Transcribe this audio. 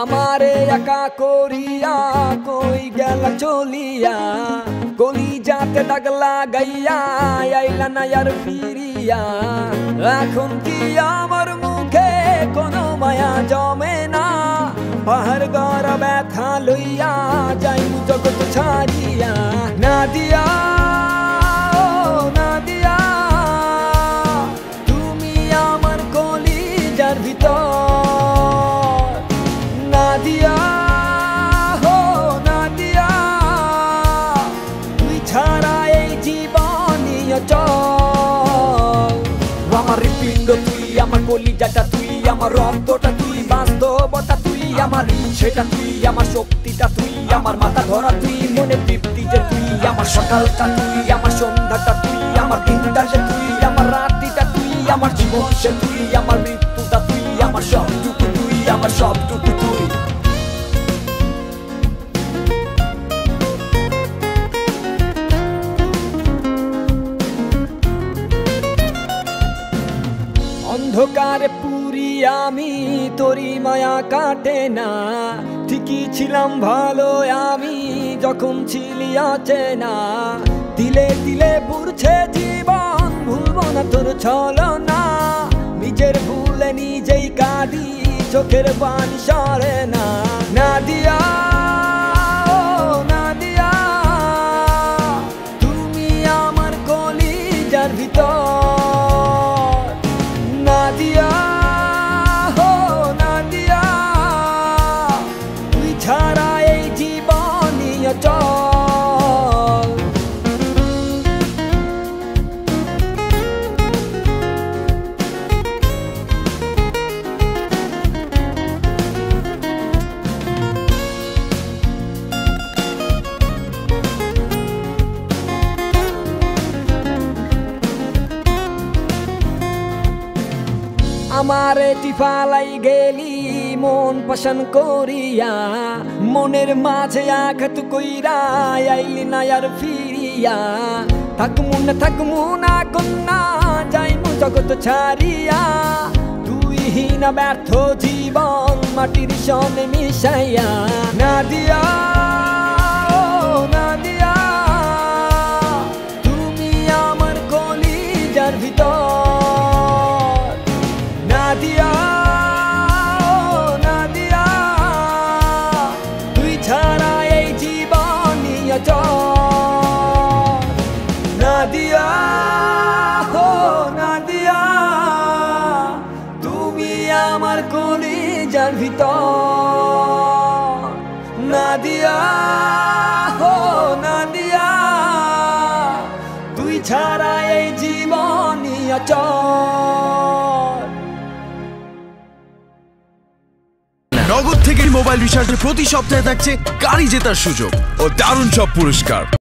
আমারে একা করিয়া কই গেল চলিয়া গলি যাতে দাগ লাগাইয়া আইলা না আর ফিরিয়া এখন কি আমার মুখে কোনো মায়া জমে না পাহাড় গড় ব্যথা লইয়া যাই জগৎ ছাড়িয়া নাদিয়া নাদিয়া তুমি আমার কলিজার ভিতর নাদিয়া হো নাদিয়া তুই ছাড়া এই জীবনই অচল আমার হৃৎপিণ্ড তুই আমার কলিজাটা তুই আমার রক্তটা তুই বাস্তবতা তুই আমার ইচ্ছেটা তুই আমার শক্তিটা তুই আমার মাথা ধরা তুই মনে তৃপ্তি যে তুই আমার সকালটা তুই আমার সন্ধ্যাটা তুই আমার দিনটা যে তুই আমার রাতিটা তুই আমার জীবন সে তুই আমার মৃত্যুটা তুই আমার সবটুকু তুই আমার সবটুকু তুই অন্ধকারে পুরি আমি তোরি মায়া কাটে না ঠিকই ছিলাম ভালো আমি যখন ছিলি অচেনা দিলে দিলে পুরছে জীবন ভুলবো না তোর ছলনা নিজের ভুলে নিজেই কাঁদি চোখের পানি সরে না নাদিয়া নাদিয়া তুমি আমার কলিজার ভিতর নাদিয়া হো নাদিয়া তুই ছাড়া এই জীবনই অচল আমারে টিফালাই গেলি মন পছন করিয়া মনের মাঝে আঘাত কইরা আইলি না আর ফিরিয়া থাকমু না কন্যা যাইমু জগৎ ছাড়িয়া তুই হীনা ব্যর্থ জীবন মাটির সনে মিশাইয়া নাদিয়া নাদিয়া তুমি আমার কলিজার ভিতর নাদিয়া নাদিয়া তুই ছাড়া এই জীবনই অচল নাদিয়া হো নাদিয়া তুমি আমার কলিজার ভিতর নাদিয়া হো নাদিয়া তুই ছাড়া এই জীবনই অচল নগদ থেকে মোবাইল রিচার্জে প্রতি সপ্তাহে থাকছে গাড়ি জেতার সুযোগ ও দারুণ সব পুরস্কার।